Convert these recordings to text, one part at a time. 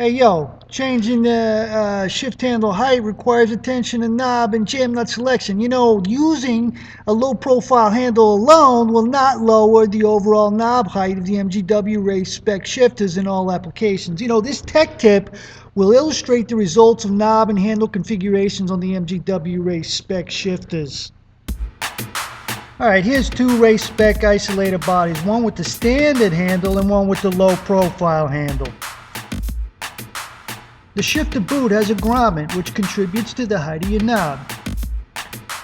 Hey yo, changing the shift handle height requires attention to knob and jam nut selection. You know, using a low profile handle alone will not lower the overall knob height of the MGW Race Spec shifters in all applications. You know, this tech tip will illustrate the results of knob and handle configurations on the MGW Race Spec shifters. Alright, here's two Race Spec isolator bodies, one with the standard handle and one with the low profile handle. The shifter boot has a grommet which contributes to the height of your knob.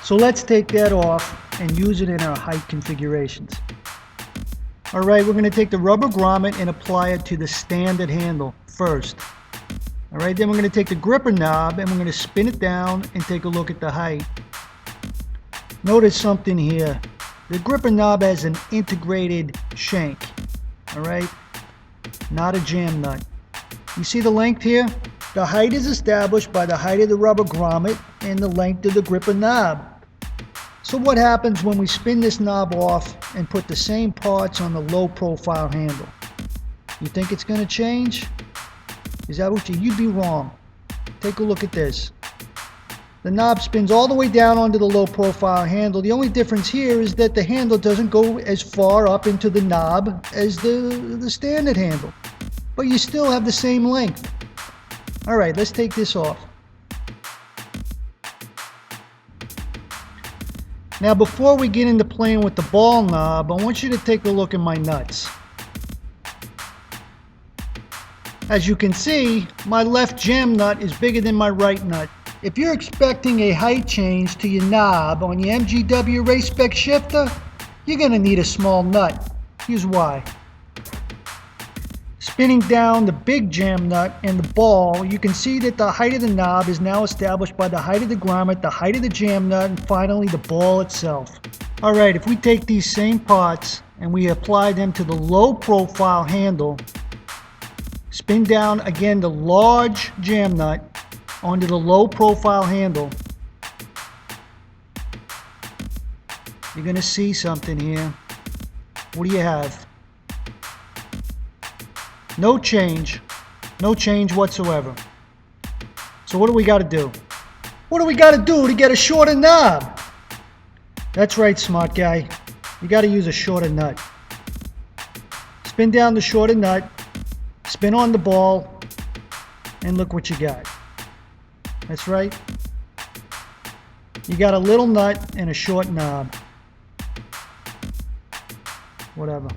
So let's take that off and use it in our height configurations. Alright, we're going to take the rubber grommet and apply it to the standard handle first. Alright, then we're going to take the gripper knob and we're going to spin it down and take a look at the height. Notice something here. The gripper knob has an integrated shank. Alright, not a jam nut. You see the length here? The height is established by the height of the rubber grommet and the length of the gripper knob. So what happens when we spin this knob off and put the same parts on the low profile handle? You think it's going to change? Is that what you'd be wrong. Take a look at this. The knob spins all the way down onto the low profile handle. The only difference here is that the handle doesn't go as far up into the knob as the standard handle. But you still have the same length. Alright, let's take this off. Now before we get into playing with the ball knob, I want you to take a look at my nuts. As you can see, my left jam nut is bigger than my right nut. If you're expecting a height change to your knob on your MGW Race Spec shifter, you're going to need a small nut. Here's why. Spinning down the big jam nut and the ball, you can see that the height of the knob is now established by the height of the grommet, the height of the jam nut, and finally the ball itself. Alright, if we take these same parts and we apply them to the low profile handle, spin down again the large jam nut onto the low profile handle, you're going to see something here. What do you have? No change whatsoever. So what do we got to do? What do we got to do to get a shorter knob? That's right, smart guy. You got to use a shorter nut. Spin down the shorter nut, spin on the ball, and look what you got. That's right. You got a little nut and a short knob. Whatever.